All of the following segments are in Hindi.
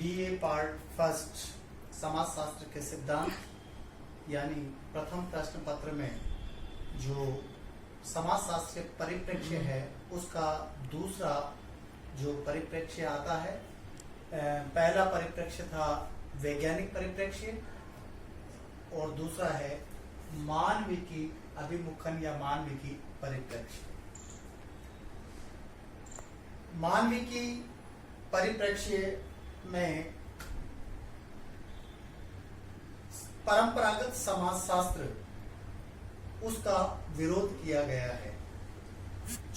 बीए पार्ट फर्स्ट समाजशास्त्र के सिद्धांत यानी प्रथम प्रश्न पत्र में जो समाजशास्त्र के परिप्रेक्ष्य है उसका दूसरा जो परिप्रेक्ष्य आता है, पहला परिप्रेक्ष्य था वैज्ञानिक परिप्रेक्ष्य और दूसरा है मानविकी अभिमुखन या मानविकी परिप्रेक्ष्य। मानविकी परिप्रेक्ष्य में परंपरागत समाजशास्त्र उसका विरोध किया गया है,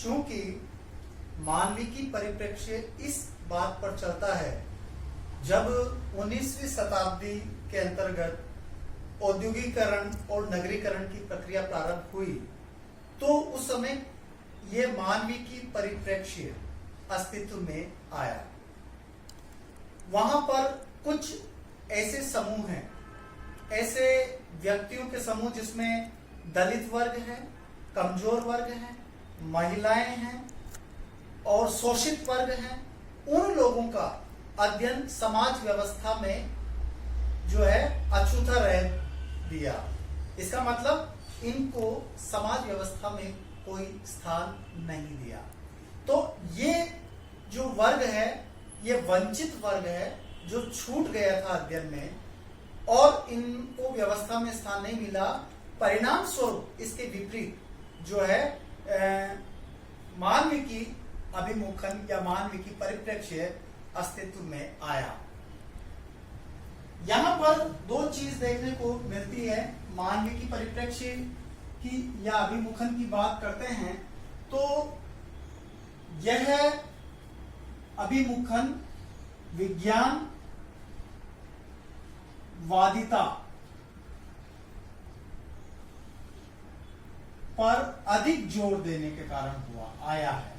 क्योंकि मानविकी परिप्रेक्ष्य इस बात पर चलता है जब 19वीं शताब्दी के अंतर्गत औद्योगिकरण और नगरीकरण की प्रक्रिया प्रारंभ हुई तो उस समय ये मानविकी परिप्रेक्ष्य अस्तित्व में आया। वहां पर कुछ ऐसे समूह हैं, ऐसे व्यक्तियों के समूह जिसमें दलित वर्ग है, कमजोर वर्ग है, महिलाएं हैं और शोषित वर्ग हैं। उन लोगों का अध्ययन समाज व्यवस्था में जो है अछूता रह दिया। इसका मतलब इनको समाज व्यवस्था में कोई स्थान नहीं दिया। तो ये जो वर्ग है ये वंचित वर्ग है जो छूट गया था अध्ययन में और इनको व्यवस्था में स्थान नहीं मिला। परिणाम स्वरूप इसके विपरीत जो है मानविकी अभिमुखन या मानविकी परिप्रेक्ष्य अस्तित्व में आया। यहां पर दो चीज देखने को मिलती है। मानविकी परिप्रेक्ष्य की या अभिमुखन की बात करते हैं तो यह अभिमुखन विज्ञान वादिता पर अधिक जोर देने के कारण आया है।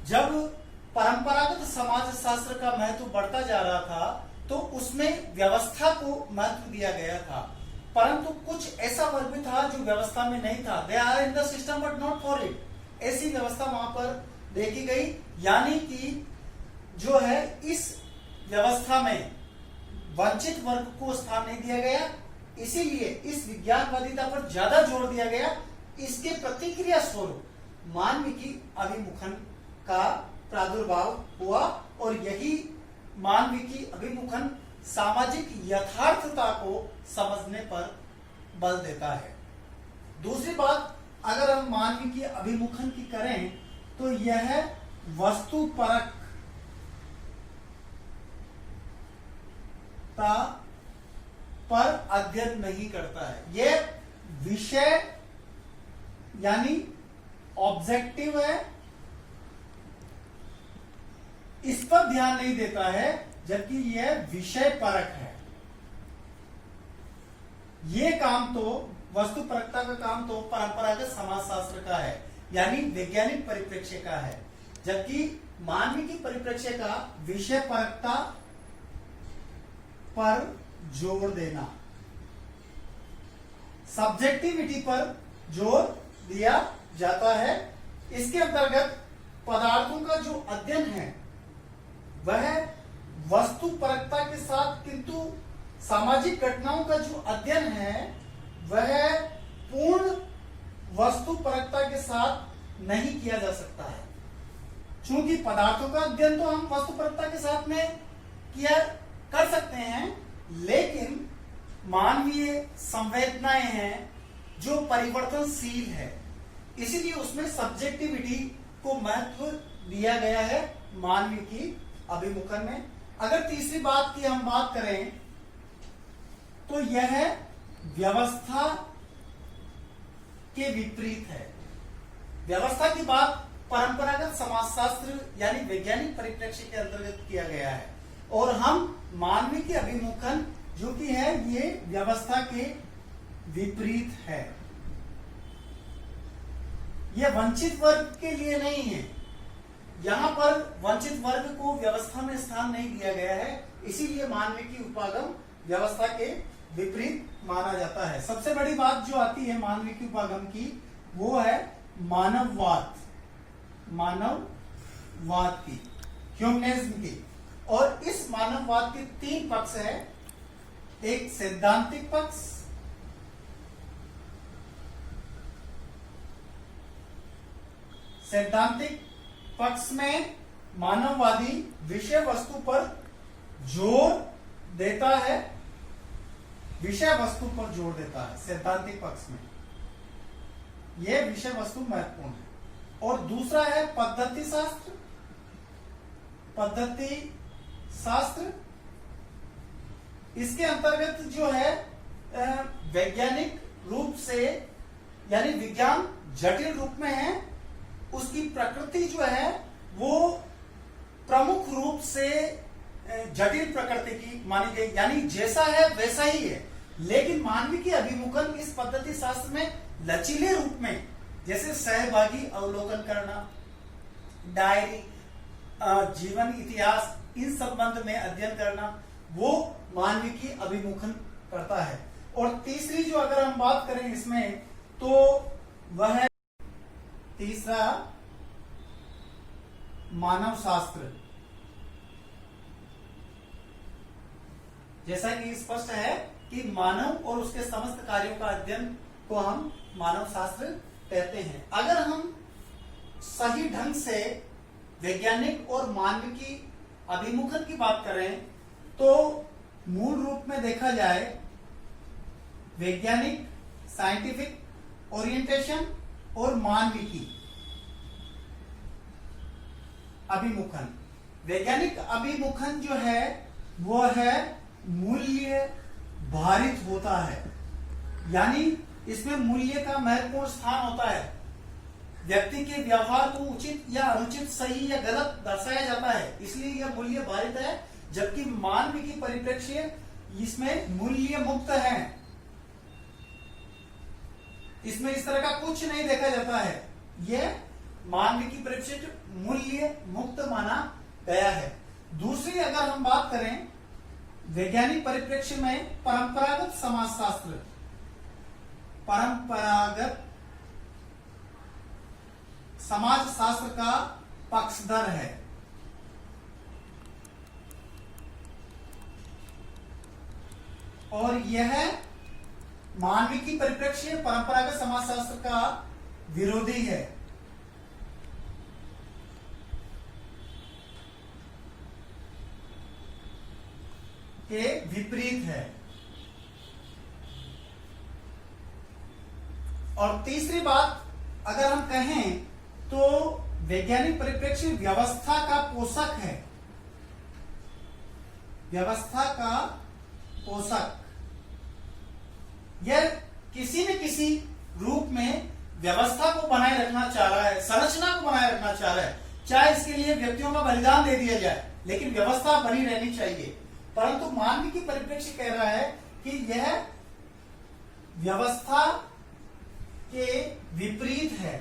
जब परंपरागत समाजशास्त्र का महत्व बढ़ता जा रहा था तो उसमें व्यवस्था को महत्व दिया गया था, परंतु कुछ ऐसा वर्ग भी था जो व्यवस्था में नहीं था। They are in the system but not for it. ऐसी व्यवस्था वहां पर देखी गई, यानी कि जो है इस व्यवस्था में वंचित वर्ग को स्थान नहीं दिया गया, इसीलिए इस विज्ञानवादिता पर ज्यादा जोर दिया गया। इसके प्रतिक्रिया स्वरूप मानविकी अभिमुखन का प्रादुर्भाव हुआ और यही मानविकी अभिमुखन सामाजिक यथार्थता को समझने पर बल देता है। दूसरी बात, अगर हम मानविकी अभिमुखन की करें तो यह वस्तुपरकता पर अध्ययन नहीं करता है। यह विषय यानी ऑब्जेक्टिव है, इस पर ध्यान नहीं देता है, जबकि यह विषय परक है। यह काम तो वस्तुपरकता का काम तो परंपरागत समाजशास्त्र का है, यानी वैज्ञानिक परिप्रेक्ष्य का है, जबकि मानविकी परिप्रेक्ष्य का विषय परकता पर जोर देना, सब्जेक्टिविटी पर जोर दिया जाता है। इसके अंतर्गत पदार्थों का जो अध्ययन है वह वस्तुपरकता के साथ, किंतु सामाजिक घटनाओं का जो अध्ययन है वह पूर्ण वस्तुपरकता के साथ नहीं किया जा सकता है। क्योंकि पदार्थों का अध्ययन तो हम वस्तुपरकता के साथ में किया कर सकते हैं, लेकिन मानवीय संवेदनाएं हैं जो परिवर्तनशील है, इसीलिए उसमें सब्जेक्टिविटी को महत्व दिया गया है मानविकी अभिमुखन में। अगर तीसरी बात की हम बात करें तो यह व्यवस्था के विपरीत है। व्यवस्था की बात परंपरागत समाजशास्त्र यानी वैज्ञानिक परिप्रेक्ष्य के अंतर्गत किया गया है और हम मानविकी अभिमुखन जो कि है ये व्यवस्था के विपरीत है। यह वंचित वर्ग के लिए नहीं है। यहां पर वंचित वर्ग को व्यवस्था में स्थान नहीं दिया गया है, इसीलिए मानविकी उपागम व्यवस्था के विपरीत माना जाता है। सबसे बड़ी बात जो आती है मानविकी उपागम की वो है मानववाद। मानववाद की, ह्यूमनिज्म की। और इस मानववाद के तीन पक्ष है। एक सैद्धांतिक पक्ष, सैद्धांतिक पक्ष में मानववादी विषय वस्तु पर जोर देता है, विषय वस्तु पर जोर देता है सैद्धांतिक पक्ष में, यह विषय वस्तु महत्वपूर्ण है। और दूसरा है पद्धति शास्त्र, पद्धति शास्त्र। इसके अंतर्गत जो है वैज्ञानिक रूप से, यानी विज्ञान जटिल रूप में है, उसकी प्रकृति जो है वो प्रमुख रूप से जटिल प्रकृति की मानी गई, यानी जैसा है वैसा ही है। लेकिन मानवीय की अभिमुखन इस पद्धति शास्त्र में लचीले रूप में, जैसे सहभागी अवलोकन करना, डायरी, जीवन इतिहास, इन संबंध में अध्ययन करना, वो मानवीय की अभिमुखन करता है। और तीसरी जो अगर हम बात करें इसमें, तो वह तीसरा मानव शास्त्र। जैसा कि स्पष्ट है कि मानव और उसके समस्त कार्यों का अध्ययन को हम मानव शास्त्र कहते हैं। अगर हम सही ढंग से वैज्ञानिक और मानव की अभिमुखन की बात करें, तो मूल रूप में देखा जाए वैज्ञानिक साइंटिफिक ओरिएंटेशन और मानवीय की अभिमुखन। वैज्ञानिक अभिमुखन जो है वो है मूल्य भारित होता है, यानी इसमें मूल्य का महत्वपूर्ण स्थान होता है। व्यक्ति के व्यवहार को उचित या अनुचित, सही या गलत दर्शाया जाता है, इसलिए यह मूल्य भारित है। जबकि मानवीय की परिप्रेक्ष्य इसमें मूल्य मुक्त है, इसमें इस तरह का कुछ नहीं देखा जाता है। यह मानवीय की परिप्रेक्ष्य मूल्य मुक्त माना गया है। दूसरी अगर हम बात करें वैज्ञानिक परिप्रेक्ष्य में, परंपरागत समाजशास्त्र, परंपरागत समाजशास्त्र का पक्षधर है। और यह मानवीय की परिप्रेक्ष्य परंपरागत समाजशास्त्र का विरोधी है। के विपरीत है। और तीसरी बात अगर हम कहें तो वैज्ञानिक परिप्रेक्ष्य व्यवस्था का पोषक है, व्यवस्था का पोषक। यह किसी न किसी रूप में व्यवस्था को बनाए रखना चाह रहा है, संरचना को बनाए रखना चाह रहा है, चाहे इसके लिए व्यक्तियों का बलिदान दे दिया जाए, लेकिन व्यवस्था बनी रहनी चाहिए। परंतु मानवीय की परिप्रेक्ष्य कह रहा है कि यह व्यवस्था के विपरीत है,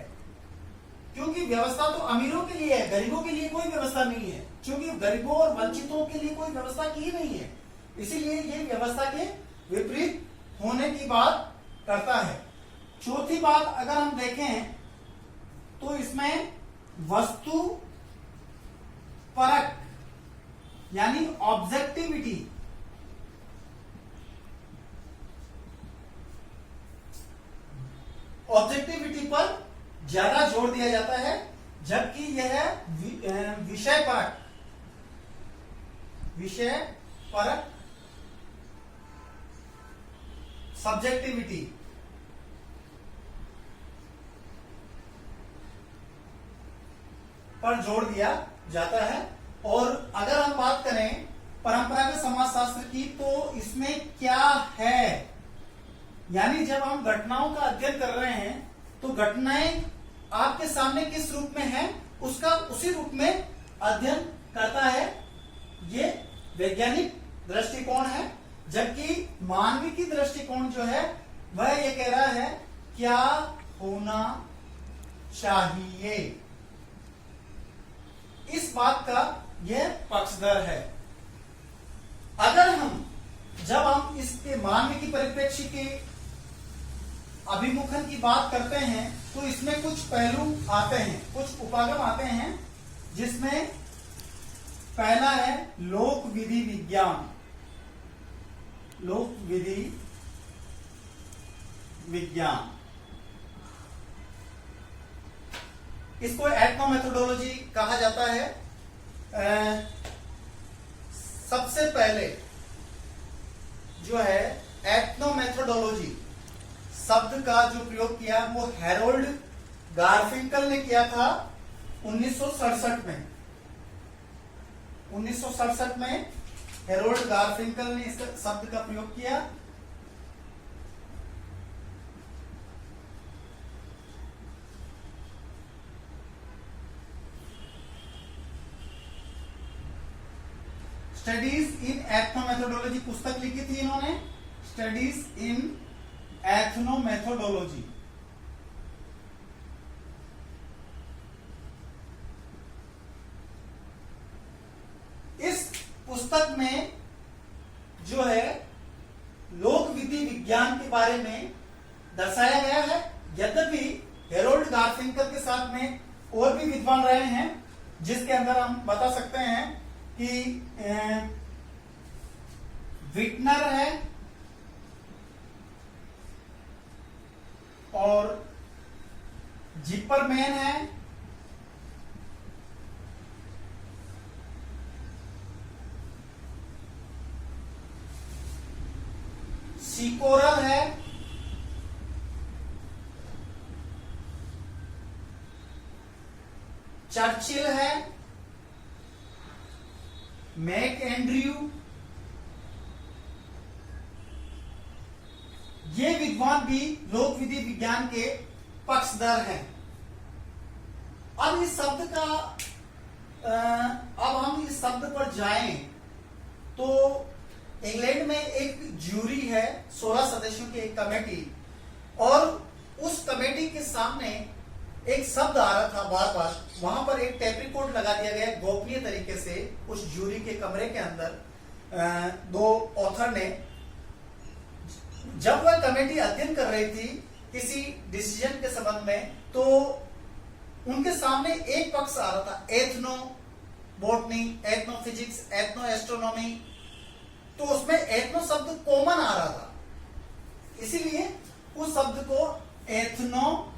क्योंकि व्यवस्था तो अमीरों के लिए है, गरीबों के लिए कोई व्यवस्था नहीं है, क्योंकि गरीबों और वंचितों के लिए कोई व्यवस्था की नहीं है। इसीलिए ये व्यवस्था के विपरीत होने की बात करता है। चौथी बात अगर हम देखें तो इसमें वस्तु परक, यानी ऑब्जेक्टिविटी, ऑब्जेक्टिविटी पर ज्यादा जोर दिया जाता है, जबकि यह विषय परक, विषय परक, सब्जेक्टिविटी पर जोर दिया जाता है। और अगर हम बात करें परंपरागत समाजशास्त्र की, तो इसमें क्या है, यानी जब हम घटनाओं का अध्ययन कर रहे हैं तो घटनाएं आपके सामने किस रूप में है, उसका उसी रूप में अध्ययन करता है। ये वैज्ञानिक दृष्टिकोण है। जबकि मानवीय की दृष्टिकोण जो है वह ये कह रहा है क्या होना चाहिए, इस बात का यह पक्षधर है। अगर हम जब हम इसके मानवीय की परिप्रेक्ष्य के अभिमुखन की बात करते हैं तो इसमें कुछ पहलू आते हैं, कुछ उपागम आते हैं, जिसमें पहला है लोक विधि विज्ञान। लोक विधि विज्ञान, इसको एथनो मेथोडोलॉजी कहा जाता है। सबसे पहले जो है एथनो मेथोडोलॉजी शब्द का जो प्रयोग किया वो हैरोल्ड गारफिंकल ने किया था 1967 में। 1967 में हैरोल्ड गारफिंकल ने इस शब्द का प्रयोग किया। स्टडीज इन एथनोमेथोडोलॉजी पुस्तक लिखी थी इन्होंने, स्टडीज इन एथनोमेथोडोलॉजी। इस पुस्तक में जो है लोक विधि विज्ञान के बारे में दर्शाया गया है। यद्यपि हेरोल्ड गारफिंकल के साथ में और भी विद्वान रहे हैं, जिसके अंदर हम बता सकते हैं कि विटनर है और जिपरमैन है, सिकोरल है, चर्चिल है, मैक एंड्रयू, ये विद्वान भी लोक विधि विज्ञान के पक्षधर हैं। अब इस शब्द का अब हम इस शब्द पर जाएं तो इंग्लैंड में एक ज्यूरी है, 16 सदस्यों की एक कमेटी, और उस कमेटी के सामने एक शब्द आ रहा था बार बार। वहां पर एक टेप रिकॉर्ड लगा दिया गया गोपनीय तरीके से उस ज्यूरी के कमरे के अंदर। दो ऑथर ने, जब वह कमेटी अध्ययन कर रही थी किसी डिसीजन के संबंध में, तो उनके सामने एक पक्ष आ रहा था, ethno botany, ethno physics, ethno astronomy. तो उसमें एथनो शब्द कॉमन आ रहा था, इसीलिए उस शब्द को एथनो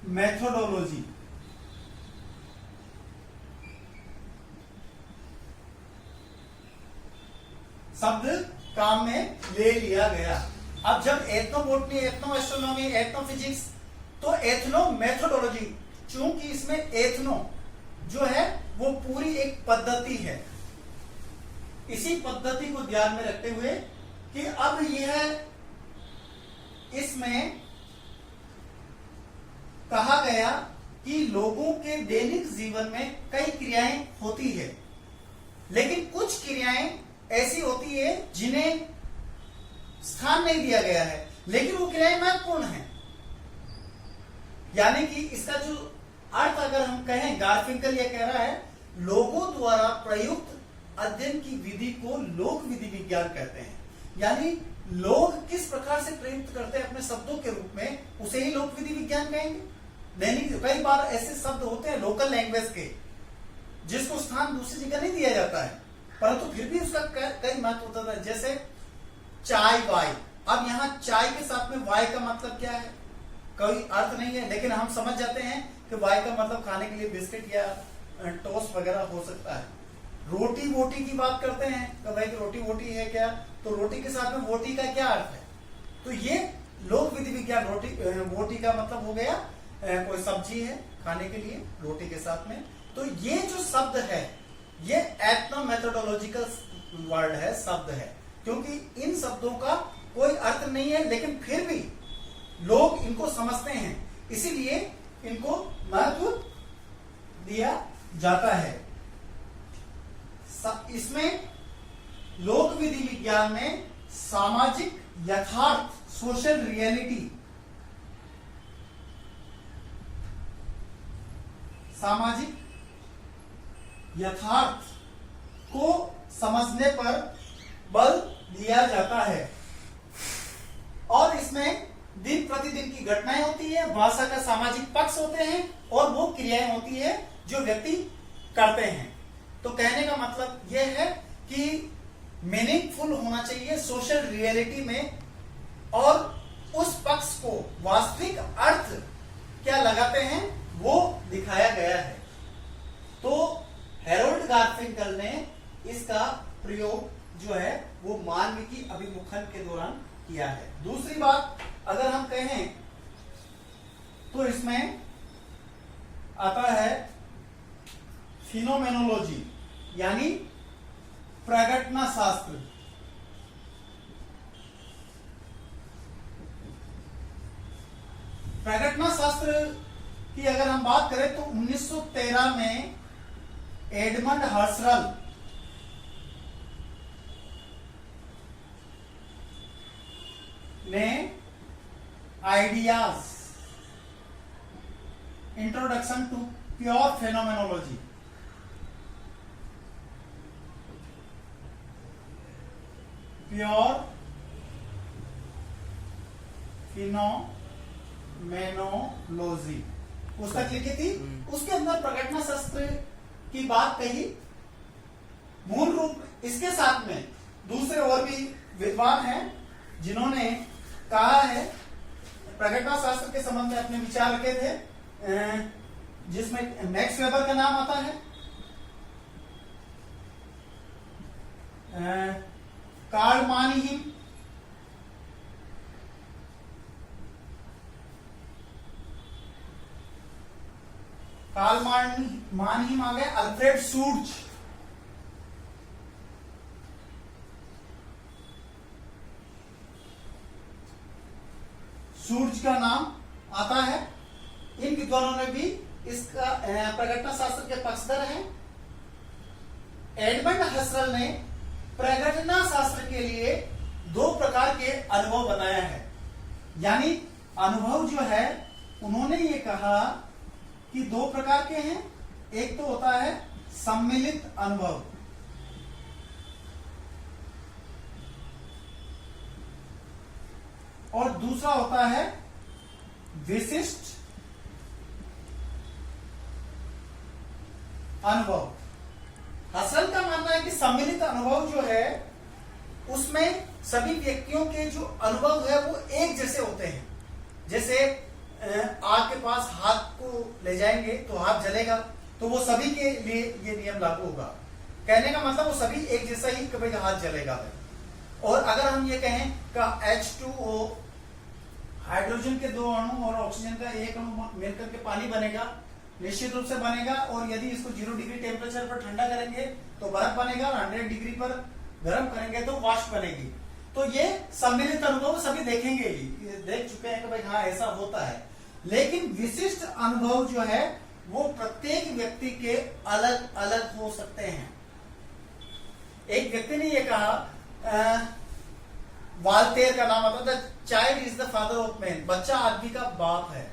मेथोडोलॉजी शब्द काम में ले लिया गया। अब जब एथनोबोटनी, एथनो एस्ट्रोनॉमी, एथनो फिजिक्स, तो एथनो मेथोडोलॉजी, चूंकि इसमें एथनो जो है वो पूरी एक पद्धति है, इसी पद्धति को ध्यान में रखते हुए कि अब यह इसमें कहा गया कि लोगों के दैनिक जीवन में कई क्रियाएं होती है, लेकिन कुछ क्रियाएं ऐसी होती है जिन्हें स्थान नहीं दिया गया है, लेकिन वो क्रियाएं महत्वपूर्ण हैं। यानी कि इसका जो अर्थ अगर हम कहें, गारफिंकल यह कह रहा है, लोगों द्वारा प्रयुक्त अध्ययन की विधि को लोक विधि विज्ञान कहते हैं। यानी लोग किस प्रकार से प्रयुक्त करते हैं अपने शब्दों के रूप में, उसे ही लोक विधि विज्ञान कहेंगे। दैनिक कई बार ऐसे शब्द होते हैं लोकल लैंग्वेज के, जिसको स्थान दूसरी जगह नहीं दिया जाता है, परंतु फिर भी उसका कई महत्व होता है। जैसे चाय, वाय। अब यहाँ चाय के साथ में वाय का मतलब क्या है, कोई अर्थ नहीं है, लेकिन हम समझ जाते हैं कि वाय का मतलब खाने के लिए बिस्किट या टोस्ट वगैरह हो सकता है। रोटी वोटी की बात करते हैं तो भाई रोटी वोटी है क्या, तो रोटी के साथ में वोटी का क्या अर्थ है, तो ये लोक विधि विज्ञान। रोटी वोटी का मतलब हो गया कोई सब्जी है खाने के लिए रोटी के साथ में। तो ये जो शब्द है ये एथनो मेथोडोलॉजिकल वर्ड है, शब्द है, क्योंकि इन शब्दों का कोई अर्थ नहीं है, लेकिन फिर भी लोग इनको समझते हैं, इसीलिए इनको महत्व दिया जाता है। इसमें लोक विधि विज्ञान में सामाजिक यथार्थ, सोशल रियलिटी, सामाजिक यथार्थ को समझने पर बल दिया जाता है। और इसमें दिन प्रतिदिन की घटनाएं होती है, भाषा का सामाजिक पक्ष होते हैं और वो क्रियाएं होती है जो व्यक्ति करते हैं। तो कहने का मतलब यह है कि मीनिंगफुल होना चाहिए सोशल रियलिटी में, और उस पक्ष को वास्तविक अर्थ क्या लगाते हैं वो दिखाया गया है। तो हैरोल्ड गारफिंकल ने इसका प्रयोग जो है वो मानविकी अभिमुखन के दौरान किया है। दूसरी बात अगर हम कहें तो इसमें आता है फिनोमेनोलॉजी, यानी प्रगटना शास्त्र। प्रगटना शास्त्र की अगर हम बात करें तो 1913 में एडमंड हर्सरल ने ideas introduction to pure phenomenology phenomenology पुस्तक लिखी थी। उसके अंदर प्रगटना शास्त्र की बात कही। मूल रूप इसके साथ में दूसरे और भी विद्वान हैं जिन्होंने कहा है, प्रगटना शास्त्र के संबंध में अपने विचार रखे थे, जिसमें मैक्स वेबर का नाम आता है, कार्ल मानहीम, आ गए, अल्फ्रेड शूर्ज, सूर्ज का नाम आता है। इन विद्वानों ने भी इसका प्रगटना शास्त्र के पक्षधर हैं। एडमंड हसरल ने प्रगटना शास्त्र के लिए दो प्रकार के अनुभव बताया है। यानी अनुभव जो है उन्होंने ये कहा कि दो प्रकार के हैं। एक तो होता है सम्मिलित अनुभव, और दूसरा होता है विशिष्ट अनुभव। हसल का मानना है कि सम्मिलित अनुभव जो है उसमें सभी व्यक्तियों के जो अनुभव है वो एक जैसे होते हैं। जैसे आग के पास हाथ को ले जाएंगे तो हाथ जलेगा, तो वो सभी के लिए ये नियम लागू होगा। कहने का मतलब वो सभी एक जैसा ही कभी हाथ जलेगा। और अगर हम ये कहें का H2O हाइड्रोजन के दो अणु और ऑक्सीजन का एक अणु मिलकर के पानी बनेगा, निश्चित रूप से बनेगा। और यदि इसको 0 डिग्री टेम्परेचर पर ठंडा करेंगे तो बर्फ बनेगा, और 100 डिग्री पर गर्म करेंगे तो वाष्प बनेगी। तो ये सम्मिलित अनुभव सभी देखेंगे ही, देख चुके हैं कि भाई हाँ ऐसा होता है। लेकिन विशिष्ट अनुभव जो है वो प्रत्येक व्यक्ति के अलग अलग हो सकते हैं। एक व्यक्ति ने ये कहा, वाल्टेयर का नाम आता था, child is the father of man, बच्चा आदमी का बाप है।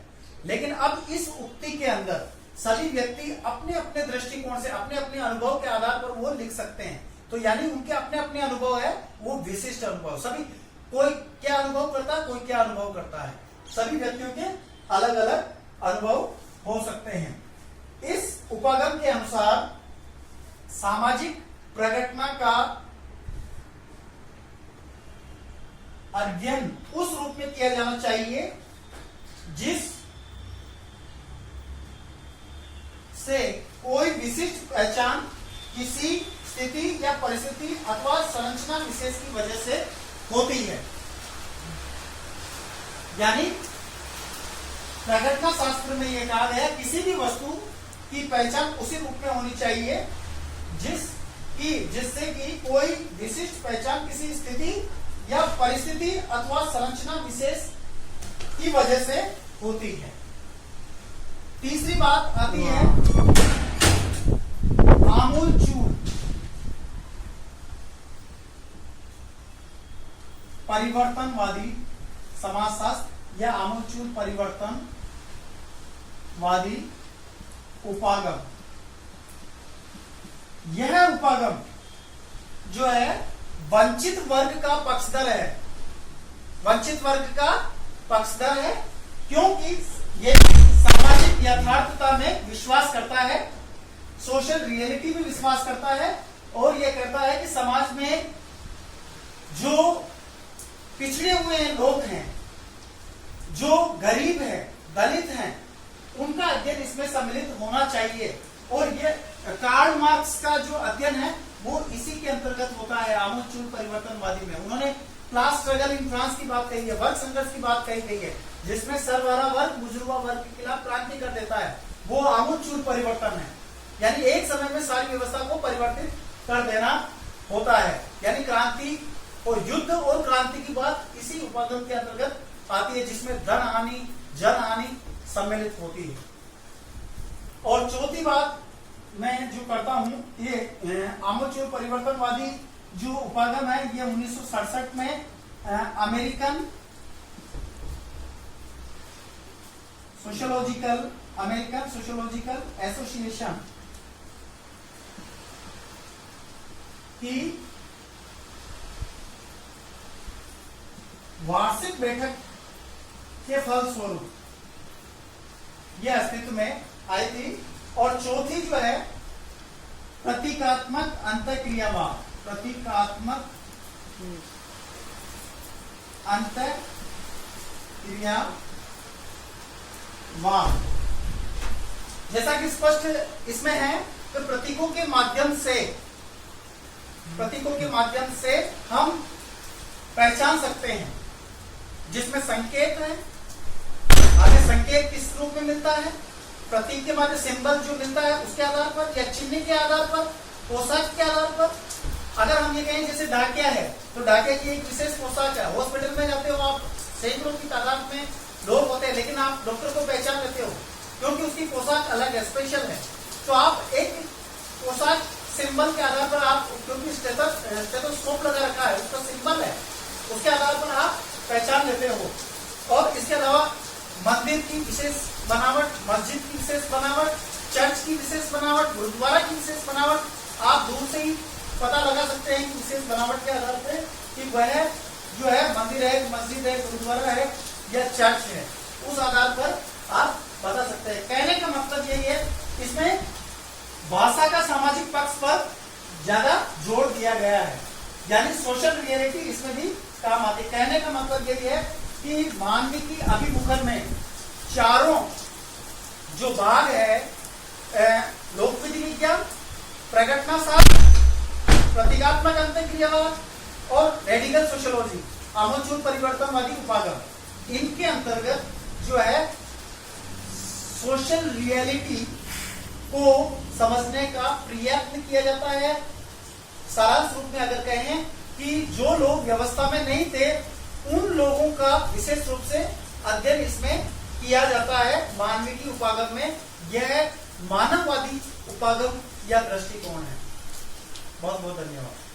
लेकिन अब इस उक्ति के अंदर सभी व्यक्ति अपने अपने दृष्टिकोण से अपने अपने अनुभव के आधार पर वो लिख सकते हैं। तो यानी उनके अपने अपने अनुभव है वो विशिष्ट अनुभव। सभी कोई क्या अनुभव करता है, कोई क्या अनुभव करता है, सभी व्यक्तियों के अलग अलग अनुभव हो सकते हैं। इस उपागम के अनुसार सामाजिक प्रगटना का अध्ययन उस रूप में किया जाना चाहिए जिस से कोई विशिष्ट पहचान किसी स्थिति या परिस्थिति अथवा संरचना विशेष की वजह से होती है। यानी प्रगटना शास्त्र में यह कहा गया किसी भी वस्तु की पहचान उसी रूप में होनी चाहिए जिससे कि कोई विशिष्ट पहचान किसी स्थिति या परिस्थिति अथवा संरचना विशेष की वजह से होती है। तीसरी बात आती है आमूलचूल परिवर्तनवादी समाजशास्त्र या आमूलचूल परिवर्तनवादी उपागम। यह उपागम जो है वंचित वर्ग का पक्षधर है। वंचित वर्ग का पक्षधर है, क्योंकि ये सामाजिक यथार्थता में विश्वास करता है, सोशल रियलिटी में विश्वास करता है, और ये कहता है कि समाज में जो पिछड़े हुए लोग हैं, जो गरीब हैं, दलित हैं, उनका अध्ययन इसमें सम्मिलित होना चाहिए। और ये कार्ल मार्क्स का जो अध्ययन है वो इसी के अंतर्गत होता है, आमूलचूल परिवर्तनवादी में। उन्होंने क्लास स्ट्रगल इन फ्रांस की बात कही है, वर्ग संघर्ष की बात कही गई है, जिसमें सरबरा वर्ग बुजुर्गा वर्ग के खिलाफ क्रांति कर देता है, वो आमूलचूल परिवर्तन है। यानी एक समय में सारी व्यवस्था को परिवर्तित कर देना होता है। यानी क्रांति और युद्ध और क्रांति की बात इसी उपागम के अंतर्गत आती है, जिसमें धन हानि, जन हानि सम्मिलित होती है। और चौथी बात मैं जो करता हूं, ये आमूलचूल परिवर्तनवादी जो उपागम है ये 1967 में अमेरिकन सोशियोलॉजिकल एसोसिएशन की वार्षिक बैठक के फलस्वरूप यह अस्तित्व में आई थी। और चौथी जो है प्रतीकात्मक अंतःक्रियावाद, प्रतीकात्मक अंतःक्रियावाद, जैसा कि स्पष्ट इसमें है कि प्रतीकों के माध्यम से हम पहचान सकते हैं, जिसमें संकेत है, आगे संकेत किस रूप में मिलता है, प्रतीक के बाद सिंबल जो मिलता है उसके आधार पर, या चिन्ह के आधार पर, पोशाक के आधार पर। अगर हम ये कहें जैसे डाकिया है, तो डाकिया की एक विशेष पोशाक है। हॉस्पिटल में जाते हो आप, सैकड़ों की तादाद में लोग होते हैं, लेकिन आप डॉक्टर को पहचान लेते हो क्योंकि उसकी पोशाक अलग है, स्पेशल है। तो आप एक पोशाक सिंबल के आधार पर आप, क्योंकि स्टेथोस्कोप लगा रखा है, उसका सिंबल है, उसके आधार पर आप पहचान लेते हो। और इसके अलावा मंदिर की विशेष बनावट, मस्जिद की विशेष बनावट, चर्च की विशेष बनावट, गुरुद्वारा की विशेष बनावट, आप दूर से ही पता लगा सकते हैं कि विशेष बनावट के आधार पर कि वह जो है मंदिर है, मस्जिद है, गुरुद्वारा है या चर्च है, उस आधार पर आप बता सकते हैं। कहने का मतलब यही है, इसमें भाषा का सामाजिक पक्ष पर ज्यादा जोर दिया गया है, यानी सोशल रियलिटी इसमें भी काम आती है। कहने का मतलब यही है कि मानविकी अभिमुखन में चारों जो भाग है, लोकविधि विज्ञान, प्रगटनाशास्त्र, प्रतीकात्मक अंतःक्रियावाद और रेडिकल सोशियोलॉजी, आमूलचूल परिवर्तनवादी उपागम, इनके अंतर्गत जो है सोशल रियलिटी को समझने का प्रयत्न किया जाता है। सारांश रूप में अगर कहें कि जो लोग व्यवस्था में नहीं थे, उन लोगों का विशेष रूप से अध्ययन इसमें किया जाता है मानविकी उपागम में। यह मानववादी उपागम या दृष्टिकोण है। बहुत बहुत धन्यवाद।